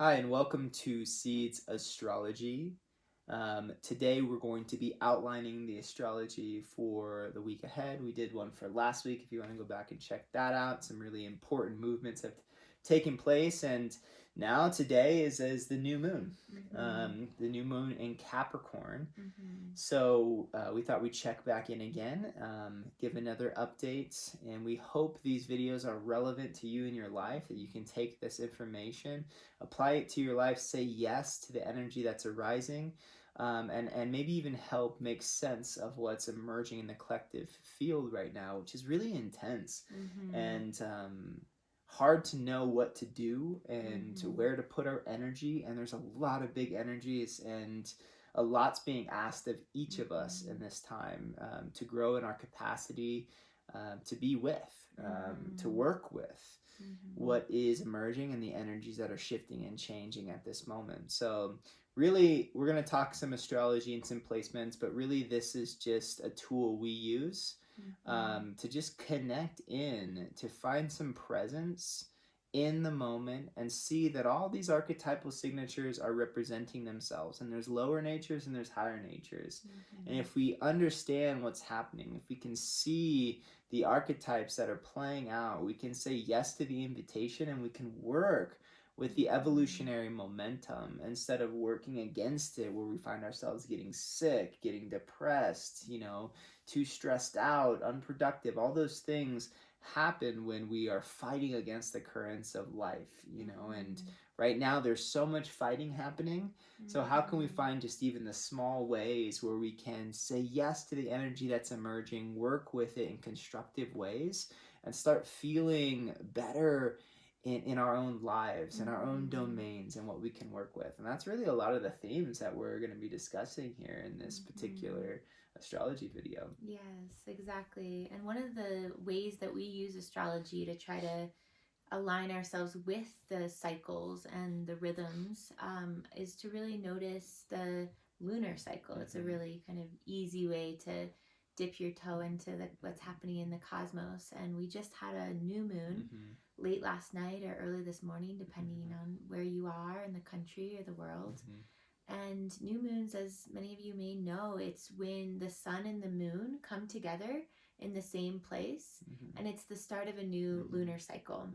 Hi, and welcome to Seeds Astrology. Today we're going to be outlining the astrology for the week ahead. We did one for last week. If you want to go back and check that out, some really important movements have taken place. And now today is the new moon, the new moon in Capricorn. So we thought we'd check back in again, give another update, and we hope these videos are relevant to you in your life, that you can take this information, apply it to your life, say yes to the energy that's arising, and maybe even help make sense of what's emerging in the collective field right now, which is really intense and hard to know what to do and where to put our energy. And there's a lot of big energies, and a lot's being asked of each of us in this time, to grow in our capacity, to be with, to work with what is emerging and the energies that are shifting and changing at this moment. So really, we're going to talk some astrology and some placements, but really this is just a tool we use to just connect in, to find some presence in the moment and see that all these archetypal signatures are representing themselves, and there's lower natures and there's higher natures. And if we understand what's happening, if we can see the archetypes that are playing out, we can say yes to the invitation, and we can work with the evolutionary momentum instead of working against it, where we find ourselves getting sick, getting depressed, too stressed out, unproductive. All those things happen when we are fighting against the currents of life, and right now there's so much fighting happening. So how can we find just even the small ways where we can say yes to the energy that's emerging, work with it in constructive ways, and start feeling better in our own lives, in our own domains, and what we can work with. And that's really a lot of the themes that we're going to be discussing here in this particular astrology video. Yes, exactly. And one of the ways that we use astrology to try to align ourselves with the cycles and the rhythms is to really notice the lunar cycle. It's a really kind of easy way to dip your toe into what's happening in the cosmos. And we just had a new moon late last night or early this morning, depending on where you are in the country or the world. And new moons, as many of you may know, it's when the sun and the moon come together in the same place, and it's the start of a new lunar cycle.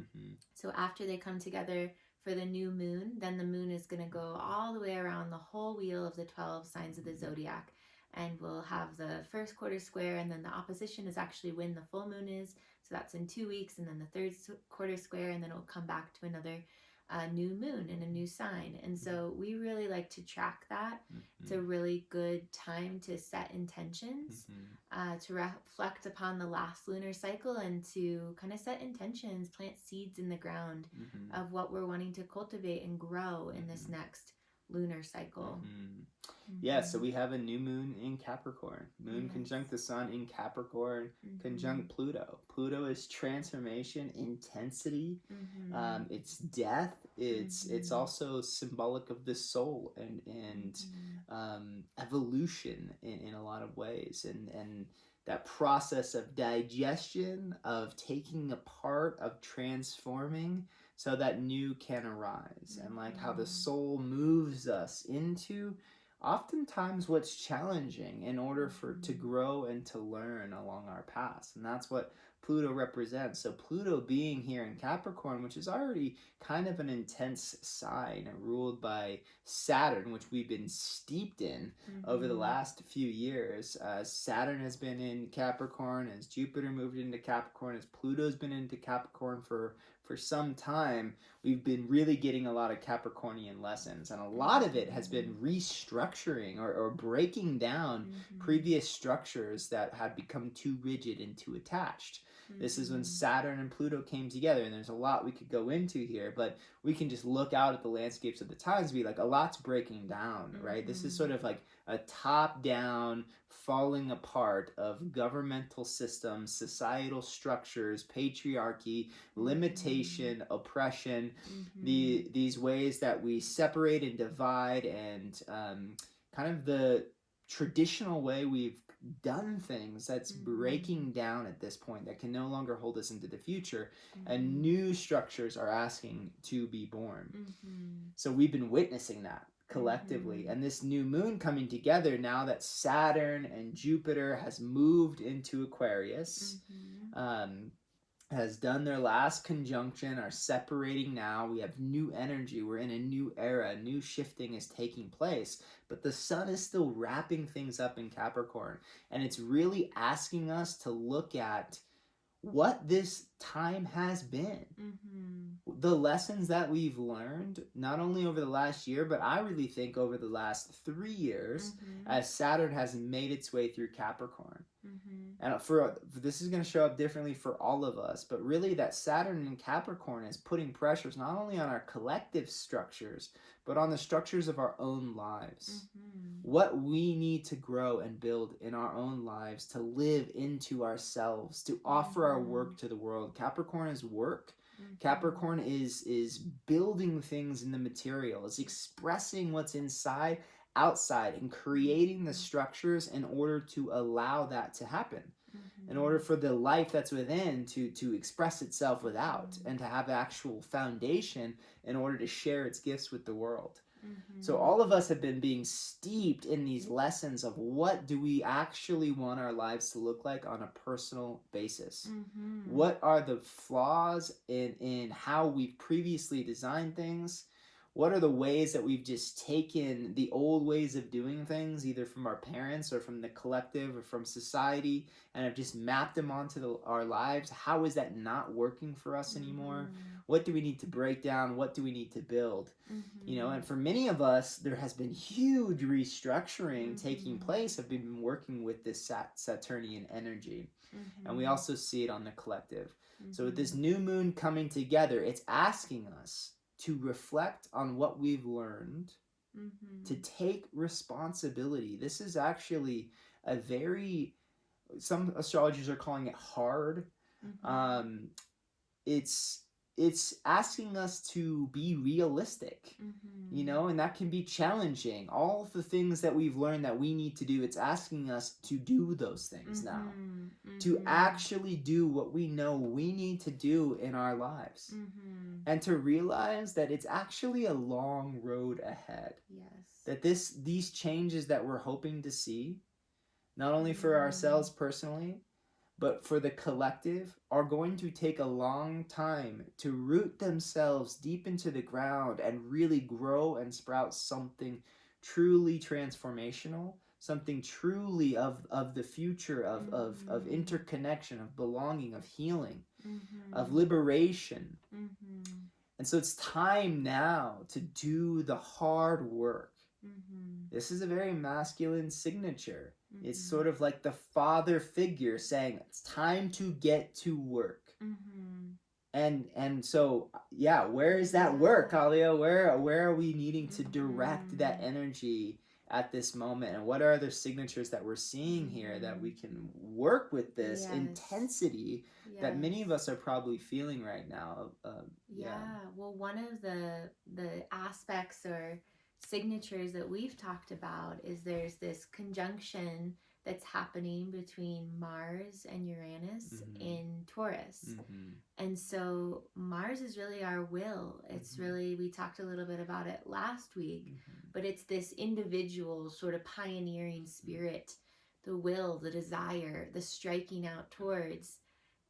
So after they come together for the new moon, then the moon is going to go all the way around the whole wheel of the 12 signs of the zodiac. And we'll have the first quarter square, and then the opposition is actually when the full moon is. So that's in 2 weeks, and then the third quarter square, and then it'll come back to another new moon in a new sign. And so we really like to track that. It's a really good time to set intentions, to reflect upon the last lunar cycle, and to kind of set intentions, plant seeds in the ground of what we're wanting to cultivate and grow in this next lunar cycle. Yeah, so we have a new moon in Capricorn. Moon conjunct the sun in Capricorn, conjunct Pluto. Pluto is transformation, intensity. It's death. It's also symbolic of the soul and evolution in a lot of ways. And that process of digestion, of taking apart, of transforming, so that new can arise. And like how the soul moves us into oftentimes what's challenging in order to grow and to learn along our paths. And that's what Pluto represents. So Pluto being here in Capricorn, which is already kind of an intense sign, ruled by Saturn, which we've been steeped in over the last few years. Saturn has been in Capricorn, as Jupiter moved into Capricorn, as Pluto's been into Capricorn for some time. We've been really getting a lot of Capricornian lessons, and a lot of it has been restructuring or breaking down previous structures that had become too rigid and too attached. This is when Saturn and Pluto came together, and there's a lot we could go into here, but we can just look out at the landscapes of the times and be like, a lot's breaking down, right? This is sort of like a top-down falling apart of governmental systems, societal structures, patriarchy, limitation, oppression, these ways that we separate and divide, and kind of the traditional way we've done things, that's breaking down at this point, that can no longer hold us into the future, and new structures are asking to be born. So we've been witnessing that collectively, and this new moon coming together now that Saturn and Jupiter has moved into Aquarius, has done their last conjunction, are separating now. We have new energy. We're in a new era. New shifting is taking place. But the sun is still wrapping things up in Capricorn. And it's really asking us to look at what this time has been. The lessons that we've learned, not only over the last year, but I really think over the last 3 years, as Saturn has made its way through Capricorn. And for this is going to show up differently for all of us, but really that Saturn in Capricorn is putting pressures not only on our collective structures, but on the structures of our own lives. What we need to grow and build in our own lives, to live into ourselves, to offer our work to the world. Capricorn is work. Capricorn is building things in the material, is expressing what's inside outside, and creating the structures in order to allow that to happen, in order for the life that's within to express itself without, and to have actual foundation in order to share its gifts with the world. So all of us have been being steeped in these lessons of what do we actually want our lives to look like on a personal basis. What are the flaws in how we've previously designed things? What are the ways that we've just taken the old ways of doing things, either from our parents or from the collective or from society, and have just mapped them onto our lives? How is that not working for us anymore? What do we need to break down? What do we need to build? You know, and for many of us, there has been huge restructuring taking place. I've been working with this Saturnian energy, and we also see it on the collective. So with this new moon coming together, it's asking us to reflect on what we've learned, to take responsibility. This is actually a very, some astrologers are calling it hard. It's asking us to be realistic, you know, and that can be challenging. All of the things that we've learned that we need to do, it's asking us to do those things now, to actually do what we know we need to do in our lives, and to realize that it's actually a long road ahead. That these changes that we're hoping to see, not only for ourselves personally, but for the collective, are going to take a long time to root themselves deep into the ground and really grow and sprout something truly transformational, something truly of the future, of interconnection, of belonging, of healing, of liberation. And so it's time now to do the hard work. This is a very masculine signature. It's sort of like the father figure saying it's time to get to work. And so, yeah, where is that work, Alia? Where are we needing to direct that energy at this moment? And what are the signatures that we're seeing here that we can work with this intensity that many of us are probably feeling right now? Well, one of the aspects or signatures that we've talked about is there's this conjunction that's happening between Mars and Uranus in Taurus. And so Mars is really our will. It's really, we talked a little bit about it last week, but it's this individual sort of pioneering spirit, the will, the desire, the striking out towards.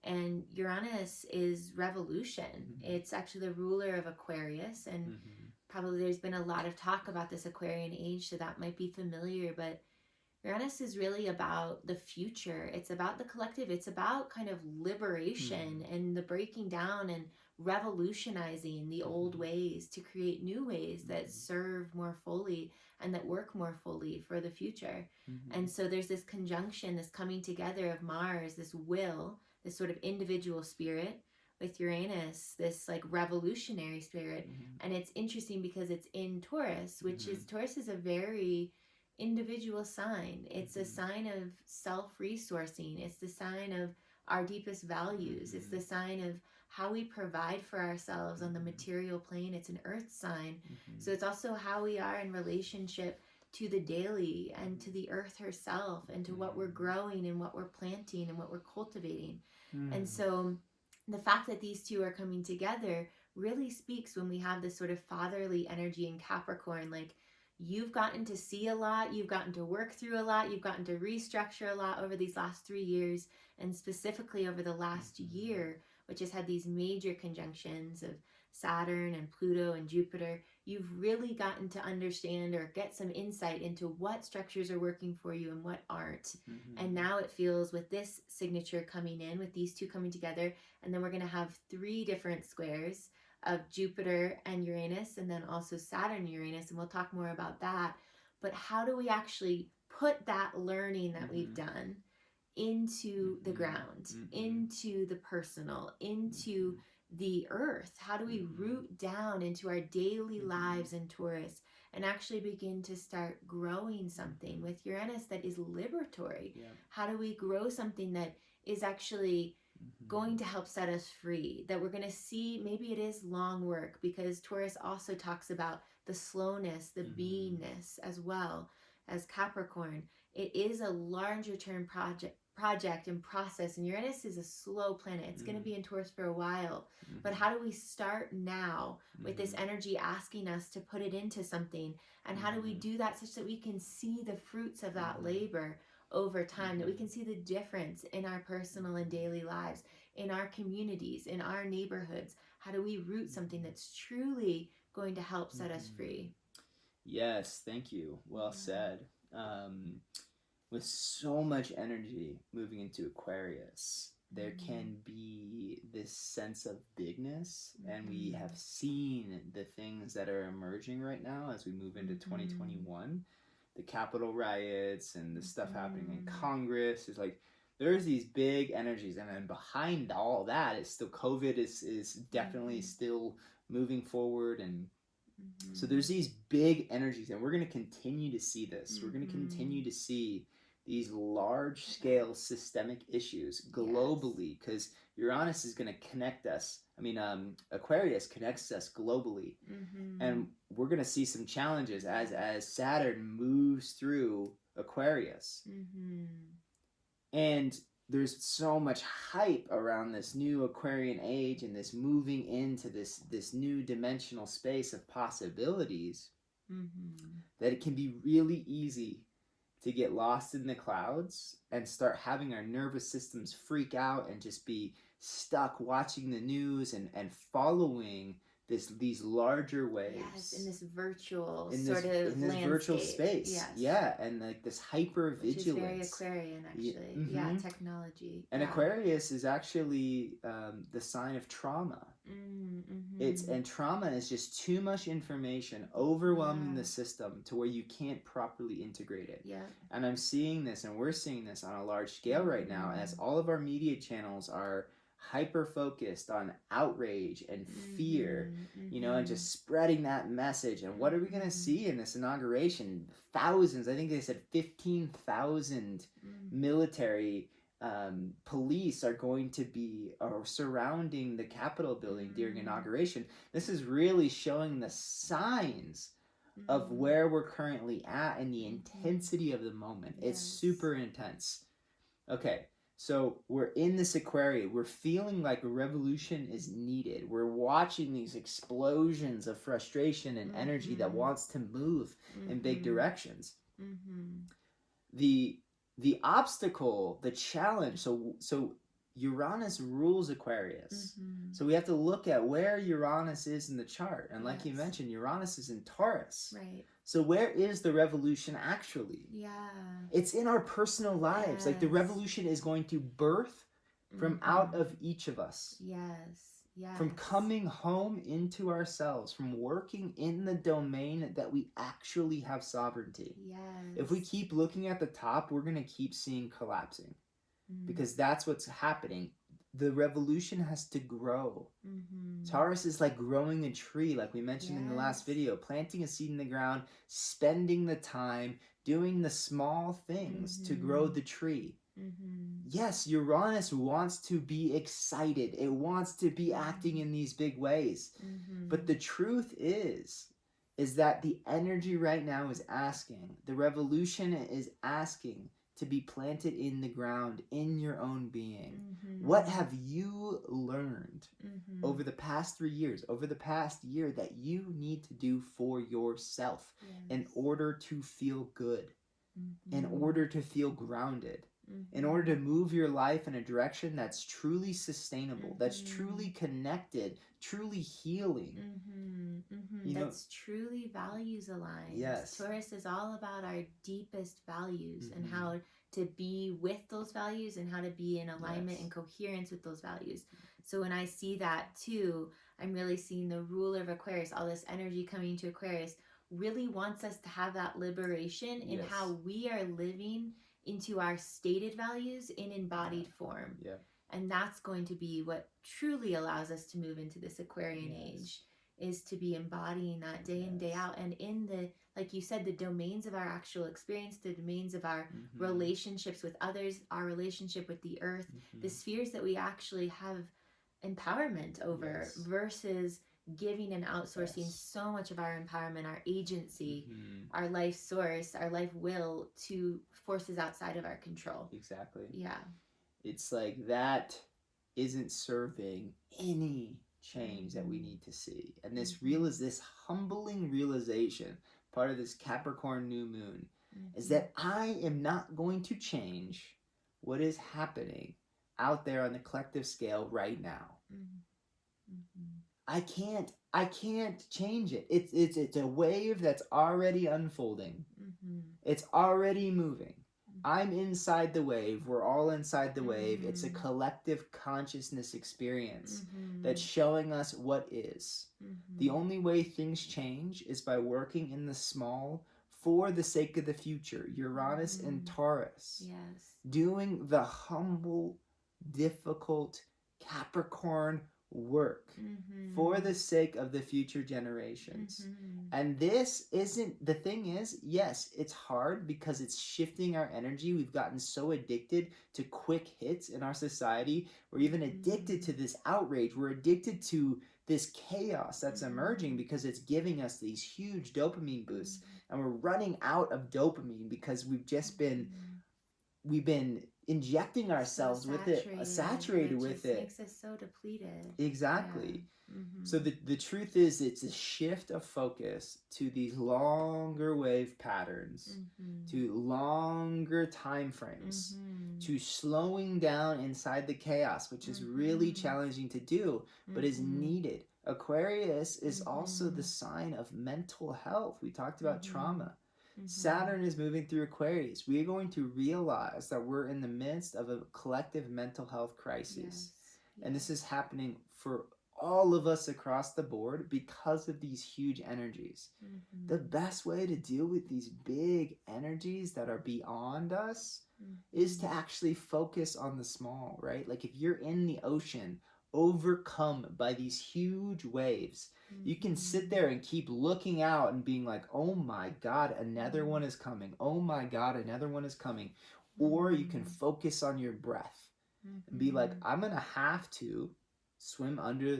And Uranus is revolution. It's actually the ruler of Aquarius, and probably there's been a lot of talk about this Aquarian age, so that might be familiar, but Uranus is really about the future. It's about the collective. It's about kind of liberation and the breaking down and revolutionizing the old ways to create new ways that serve more fully and that work more fully for the future. And so there's this conjunction, this coming together of Mars, this will, this sort of individual spirit, with Uranus, this like revolutionary spirit. And it's interesting because it's in Taurus, which is, Taurus is a very individual sign. It's a sign of self-resourcing. It's the sign of our deepest values. It's the sign of how we provide for ourselves on the material plane. It's an earth sign. So it's also how we are in relationship to the daily and to the earth herself and to what we're growing and what we're planting and what we're cultivating. And so the fact that these two are coming together really speaks when we have this sort of fatherly energy in Capricorn. Like, you've gotten to see a lot, you've gotten to work through a lot, you've gotten to restructure a lot over these last 3 years, and specifically over the last year, which has had these major conjunctions of Saturn and Pluto and Jupiter. You've really gotten to understand or get some insight into what structures are working for you and what aren't. And now it feels, with this signature coming in, with these two coming together, and then we're going to have 3 different squares of Jupiter and Uranus, and then also Saturn and Uranus, and we'll talk more about that. But how do we actually put that learning that we've done into the ground, into the personal, into the earth? How do we root down into our daily lives in Taurus and actually begin to start growing something with Uranus that is liberatory? How do we grow something that is actually going to help set us free, that we're going to see? Maybe it is long work, because Taurus also talks about the slowness, the beingness, as well as Capricorn. It is a larger term project and process, and Uranus is a slow planet. It's going to be in Taurus for a while. But how do we start now with this energy asking us to put it into something? And how do we do that such that we can see the fruits of that labor over time, that we can see the difference in our personal and daily lives, in our communities, in our neighborhoods? How do we root something that's truly going to help set us free? Yes, thank you. Well said. With so much energy moving into Aquarius, there can be this sense of bigness, and we have seen the things that are emerging right now as we move into 2021. The Capitol riots and the stuff happening in Congress is like, there's these big energies, and then behind all that is still COVID is definitely still moving forward, and so there's these big energies, and we're going to continue to see this. We're going to continue to see these large-scale systemic issues globally, because Uranus is going to connect us. I mean, Aquarius connects us globally, and we're going to see some challenges as Saturn moves through Aquarius. And there's so much hype around this new Aquarian age and this moving into this new dimensional space of possibilities, that it can be really easy to get lost in the clouds and start having our nervous systems freak out and just be stuck watching the news and following these larger waves. Yes, in this virtual in sort this, of in this landscape. virtual space. Yes. Yeah, and like this hyper vigilance. Which is very Aquarian, actually. Yeah, technology. And Aquarius is actually the sign of trauma. And trauma is just too much information overwhelming the system to where you can't properly integrate it. And I'm seeing this, and we're seeing this on a large scale right now, as all of our media channels are hyper focused on outrage and fear, you know, and just spreading that message. And what are we going to see in this inauguration? Thousands, I think they said 15,000 military police are going to be surrounding the Capitol building during inauguration. This is really showing the signs of where we're currently at and the intensity of the moment. It's super intense. Okay. So we're in this Aquarius. We're feeling like a revolution is needed. We're watching these explosions of frustration and energy that wants to move in big directions. The obstacle, the challenge. So Uranus rules Aquarius. So we have to look at where Uranus is in the chart. And like you mentioned, Uranus is in Taurus. Right. So where is the revolution actually? It's in our personal lives. Like, the revolution is going to birth from out of each of us. From coming home into ourselves, from working in the domain that we actually have sovereignty. If we keep looking at the top, we're going to keep seeing collapsing. Because that's what's happening. The revolution has to grow. Taurus is like growing a tree, like we mentioned in the last video, planting a seed in the ground, spending the time, doing the small things to grow the tree. Yes, Uranus wants to be excited. It wants to be acting in these big ways. But the truth is is that the energy right now is asking, the revolution is asking to be planted in the ground in your own being. What have you learned over the past 3 years, over the past year, that you need to do for yourself in order to feel good, in order to feel grounded, in order to move your life in a direction that's truly sustainable, that's truly connected, truly healing? You know, That's truly values aligned. yes. Taurus is all about our deepest values and how to be with those values and how to be in alignment and coherence with those values. So when I see that too, I'm really seeing the ruler of Aquarius, all this energy coming into Aquarius, really wants us to have that liberation in how we are living into our stated values in embodied form. And that's going to be what truly allows us to move into this Aquarian age, is to be embodying that day in, day out. And in the, like you said, the domains of our actual experience, the domains of our relationships with others, our relationship with the earth, the spheres that we actually have empowerment over, versus giving and outsourcing so much of our empowerment, our agency, our life source, our life will to forces outside of our control. Exactly. Yeah. It's like that isn't serving any change that we need to see. And this this humbling realization, part of this Capricorn New Moon, is that I am not going to change what is happening out there on the collective scale right now. I can't change it. It's a wave that's already unfolding. It's already moving. I'm inside the wave. We're all inside the wave. It's a collective consciousness experience that's showing us what is. The only way things change is by working in the small for the sake of the future. Uranus and Taurus. Yes. Doing the humble, difficult Capricorn work for the sake of the future generations. And this isn't, the thing is, yes, it's hard because it's shifting our energy. We've gotten so addicted to quick hits in our society. We're even addicted to this outrage. We're addicted to this chaos that's emerging because it's giving us these huge dopamine boosts. And we're running out of dopamine because we've just been injecting ourselves with it, saturated with it. Makes us so depleted. Exactly. So the truth is, it's a shift of focus to these longer wave patterns, to longer time frames, to slowing down inside the chaos, which is really challenging to do, but is needed. Aquarius is also the sign of mental health. We talked about trauma. Saturn is moving through Aquarius. We are going to realize that we're in the midst of a collective mental health crisis. And this is happening for all of us across the board because of these huge energies. The best way to deal with these big energies that are beyond us is to actually focus on the small, right? Like if you're in the ocean, overcome by these huge waves, you can sit there and keep looking out and being like, oh my God, another one is coming. Oh my God, another one is coming. Or you can focus on your breath and be like, I'm going to have to swim under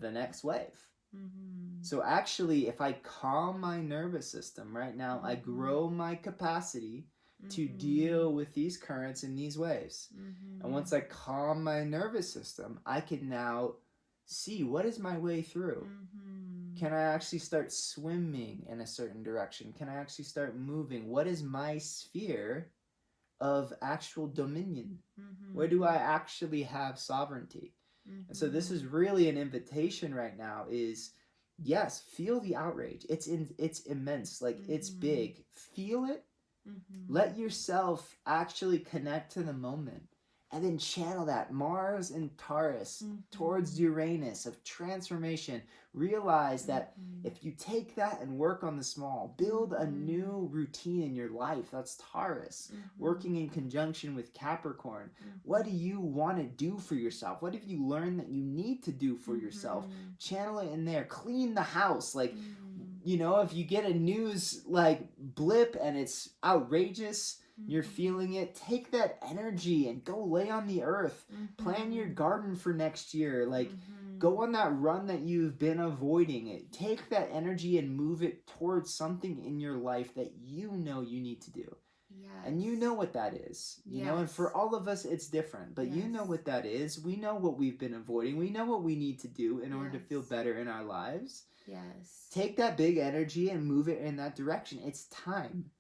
the next wave. So actually, if I calm my nervous system right now, I grow my capacity to deal with these currents and these waves. And once I calm my nervous system, I can now see what is my way through. Can I actually start swimming in a certain direction? Can I actually start moving? What is my sphere of actual dominion? Where do I actually have sovereignty? And so this is really an invitation right now is, yes, feel the outrage. It's immense. Like it's big. Feel it. Let yourself actually connect to the moment. And then channel that Mars and Taurus towards Uranus of transformation. Realize that if you take that and work on the small, build a new routine in your life. That's Taurus, working in conjunction with Capricorn. What do you want to do for yourself? What have you learned that you need to do for yourself? Channel it in there. Clean the house. Like, you know, if you get a news like blip and it's outrageous, you're feeling it, take that energy and go lay on the earth. Plan your garden for next year. Like, Go on that run that you've been avoiding. Take that energy and move it towards something in your life that you know you need to do. Yes. And you know what that is, you know, and for all of us, it's different, but you know what that is. We know what we've been avoiding. We know what we need to do in order to feel better in our lives. Yes. Take that big energy and move it in that direction. It's time.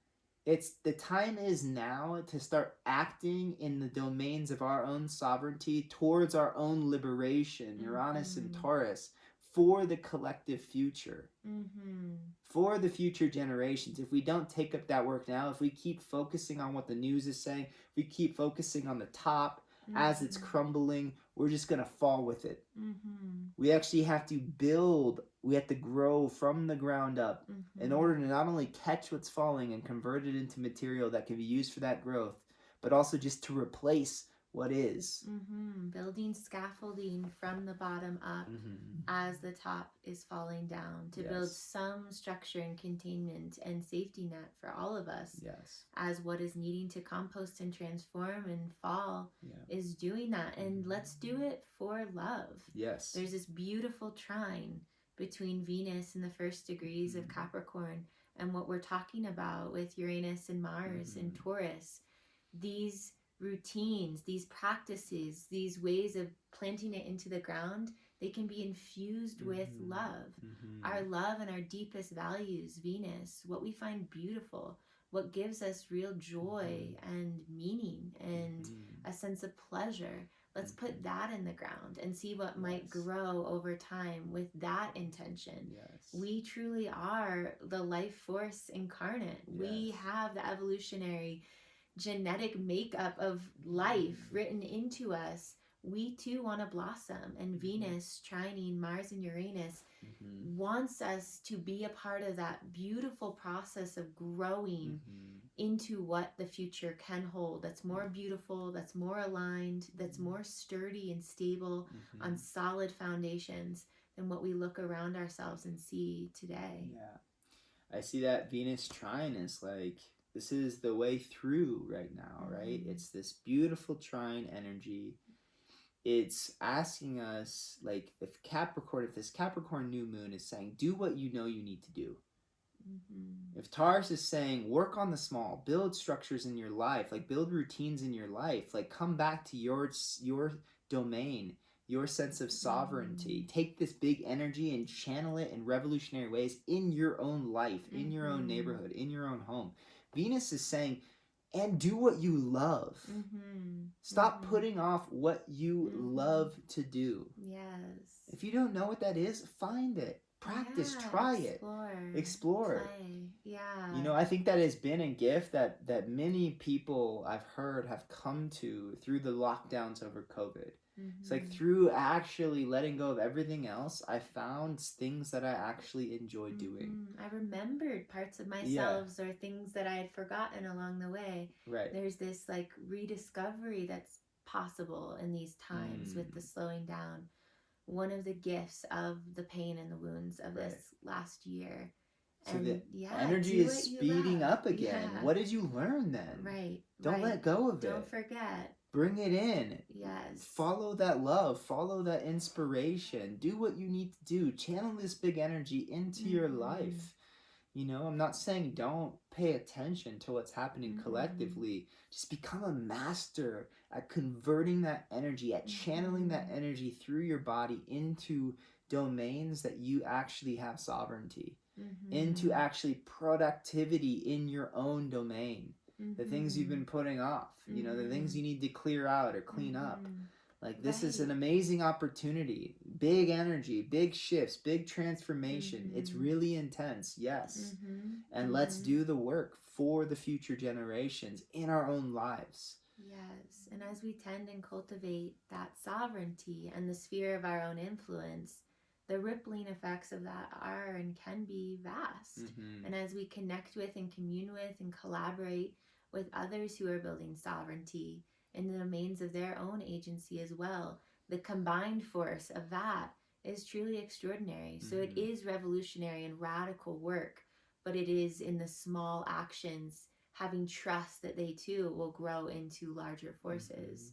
The time is now to start acting in the domains of our own sovereignty towards our own liberation, Uranus and Taurus, for the collective future. For the future generations. If we don't take up that work now, if we keep focusing on what the news is saying, if we keep focusing on the top as it's crumbling, we're just going to fall with it. We actually have to build, we have to grow from the ground up in order to not only catch what's falling and convert it into material that can be used for that growth, but also just to replace what is. Building scaffolding from the bottom up as the top is falling down to build some structure and containment and safety net for all of us as what is needing to compost and transform and fall is doing that. And let's do it for love. There's this beautiful trine between Venus in the first degrees of Capricorn and what we're talking about with Uranus and Mars and Taurus. These routines, these practices, these ways of planting it into the ground, they can be infused with love. Our love and our deepest values, Venus, what we find beautiful, what gives us real joy and meaning and a sense of pleasure. Let's put that in the ground and see what might grow over time with that intention. We truly are the life force incarnate. We have the evolutionary genetic makeup of life written into us. We too want to blossom, and Venus trining Mars and Uranus wants us to be a part of that beautiful process of growing into what the future can hold, that's more beautiful, that's more aligned, that's more sturdy and stable on solid foundations than what we look around ourselves and see today. I see that Venus trine is like, this is the way through right now, right? It's this beautiful trine energy. It's asking us, like, if this Capricorn New Moon is saying, do what you know you need to do. If Taurus is saying, work on the small, build structures in your life, like build routines in your life, like come back to your domain, your sense of sovereignty. Take this big energy and channel it in revolutionary ways in your own life, in your own neighborhood, in your own home. Venus is saying, and do what you love. Stop putting off what you love to do. If you don't know what that is, find it. Practice, try explore. Play. You know, I think that has been a gift that many people I've heard have come to through the lockdowns over COVID. It's like through actually letting go of everything else, I found things that I actually enjoy doing. I remembered parts of myself or things that I had forgotten along the way. There's this like rediscovery that's possible in these times with the slowing down. One of the gifts of the pain and the wounds of this last year. So the energy is speeding up again. What did you learn then? Don't let go of it. Don't forget. Bring it in. Follow that love. Follow that inspiration. Do what you need to do. Channel this big energy into your life. You know, I'm not saying don't pay attention to what's happening collectively. Just become a master at converting that energy, at channeling that energy through your body into domains that you actually have sovereignty, into actually productivity in your own domain. The things you've been putting off, you know, the things you need to clear out or clean up. Like, this is an amazing opportunity. Big energy, big shifts, big transformation. It's really intense, yes. And let's do the work for the future generations in our own lives. Yes, and as we tend and cultivate that sovereignty and the sphere of our own influence, the rippling effects of that are and can be vast. And as we connect with and commune with and collaborate with others who are building sovereignty in the domains of their own agency as well, the combined force of that is truly extraordinary. So it is revolutionary and radical work, but it is in the small actions, having trust that they too will grow into larger forces.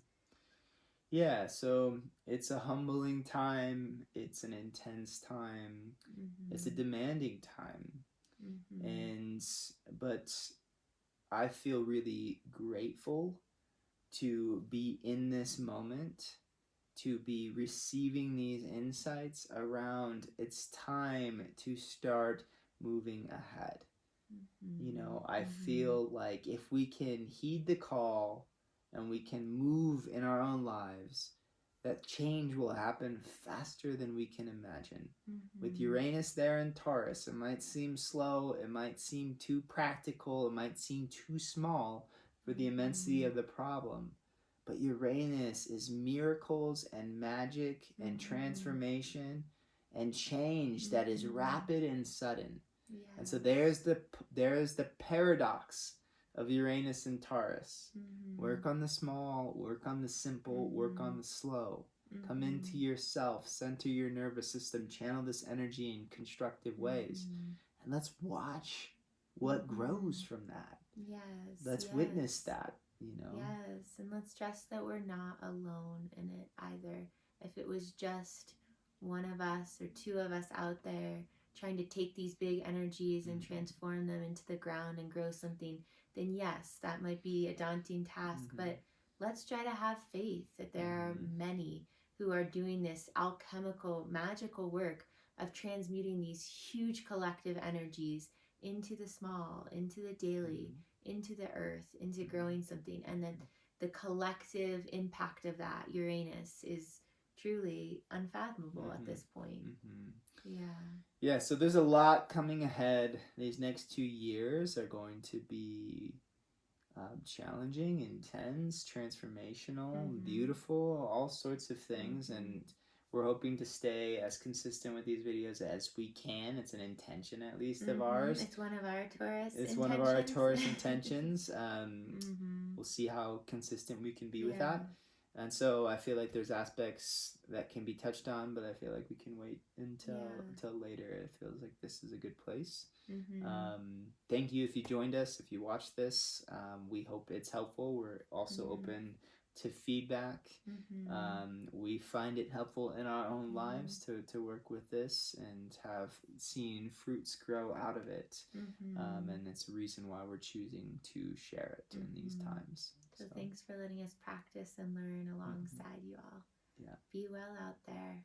Yeah, so it's a humbling time, it's an intense time, it's a Mm-hmm. demanding time. Mm-hmm. And but I feel really grateful to be in this moment, to be receiving these insights around it's time to start moving ahead. You know, I Mm-hmm. feel like if we can heed the call and we can move in our own lives, that change will happen faster than we can imagine. With Mm-hmm. Uranus there in Taurus, it might seem slow, it might seem too practical, it might seem too small for the immensity Mm-hmm. of the problem. But Uranus is miracles and magic and Mm-hmm. transformation and change that is Mm-hmm. rapid and sudden. And so Yes. there's the paradox of Uranus and Taurus. Mm-hmm. Work on the small, work on the simple, work Mm-hmm. on the slow. Come Mm-hmm. into yourself, center your nervous system, channel this energy in constructive ways. Mm-hmm. And let's watch what Mm-hmm. grows from that. Yes, Let's witness yes, that, you know. yes. And let's trust that we're not alone in it either. If it was just one of us or two of us out there trying to take these big energies and Mm-hmm. transform them into the ground and grow something, then yes, that might be a daunting task. Mm-hmm. But let's try to have faith that there are Mm-hmm. many who are doing this alchemical, magical work of transmuting these huge collective energies into the small, into the daily, into the earth, into growing something. And then the collective impact of that, Uranus, is truly unfathomable at Mm-hmm. this point. Mm-hmm. Yeah. Yeah, so there's a lot coming ahead. These next 2 years are going to be challenging, intense, transformational, Mm-hmm. beautiful, all sorts of things. Mm-hmm. And we're hoping to stay as consistent with these videos as we can. It's an intention, at least, of Mm-hmm. ours. It's one of our Taurus It's one of our intentions. Taurus intentions. Mm-hmm. We'll see how consistent we can be with Yeah. that. And so I feel like there's aspects that can be touched on, but I feel like we can wait Yeah. until later. It feels like this is a good place. Mm-hmm. Thank you if you joined us, if you watched this. We hope it's helpful. We're also Mm-hmm. open to feedback. Mm-hmm. We find it helpful in our own Mm-hmm. lives to work with this and have seen fruits grow out of it. Mm-hmm. And it's a reason why we're choosing to share it in these Mm-hmm. times. So thanks for letting us practice and learn mhm. alongside you all. Yeah. Be well out there.